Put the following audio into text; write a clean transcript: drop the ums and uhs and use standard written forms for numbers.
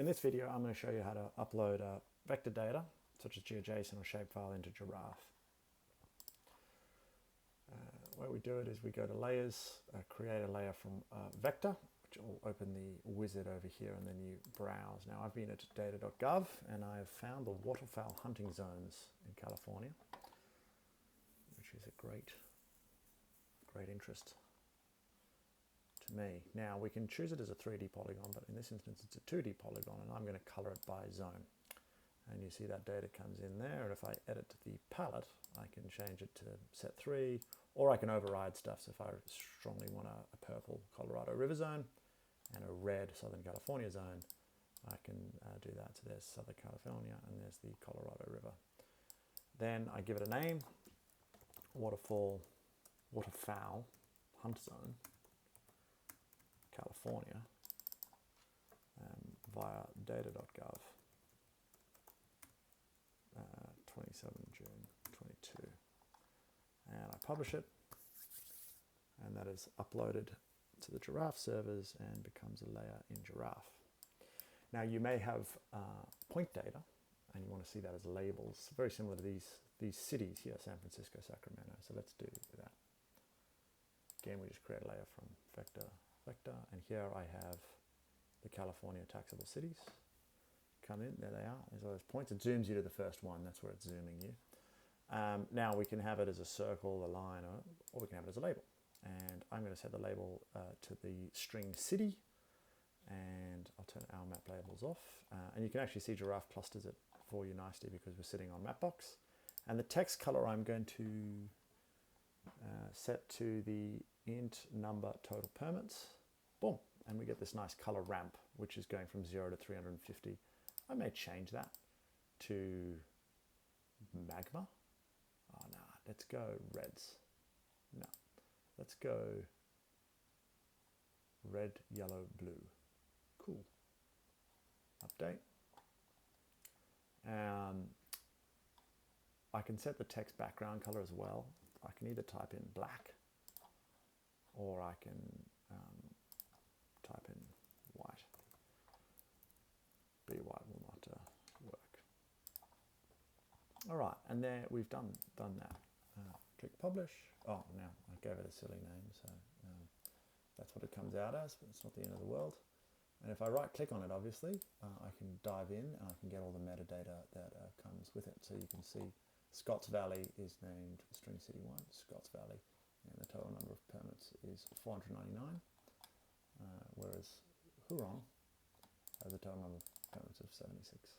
In this video, I'm going to show you how to upload vector data, such as GeoJSON or shapefile, into Giraffe. The way we do it is we go to Layers, create a layer from Vector, which will open the wizard over here, and then you browse. Now, I've been at data.gov, and I have found the waterfowl hunting zones in California, which is a great interest to me. Now, we can choose it as a 3D polygon, but in this instance, it's a 2D polygon, and I'm going to color it by zone. And you see that data comes in there, and if I edit the palette, I can change it to set 3, or I can override stuff. So if I strongly want a purple Colorado River zone and a red Southern California zone, I can do that. So there's Southern California, and there's the Colorado River. Then I give it a name, waterfowl hunt zone, California, via data.gov. 27 June 22, and I publish it, and that is uploaded to the Giraffe servers and becomes a layer in Giraffe. Now, you may have point data, and you want to see that as labels, very similar to these cities here, San Francisco, Sacramento. So let's do that. Again, we just create a layer from vector, and here I have the California taxable cities. Come in, there they are, there's all those points. It zooms you to the first one, that's where it's zooming you. Now we can have it as a circle, a line, or we can have it as a label. And I'm going to set the label to the string city, and I'll turn our map labels off. And you can actually see Giraffe clusters it for you nicely because we're sitting on Mapbox. And the text color I'm going to set to the int number total permits. Boom, and we get this nice color ramp, which is going from 0 to 350. I may change that to magma. Oh, no, let's go reds. No, let's go red, yellow, blue. Cool. Update. I can set the text background color as well. I can either type in black, or I can type in white. White will not work. All right, and there we've done that. Click publish. Oh, now I gave it a silly name, so that's what it comes out as, but it's not the end of the world. And if I right click on it, obviously, I can dive in and I can get all the metadata that comes with it. So you can see Scotts Valley is named string city 1, Scotts Valley, and the total number of permits is 499, whereas Huron has a total number of permits of 76.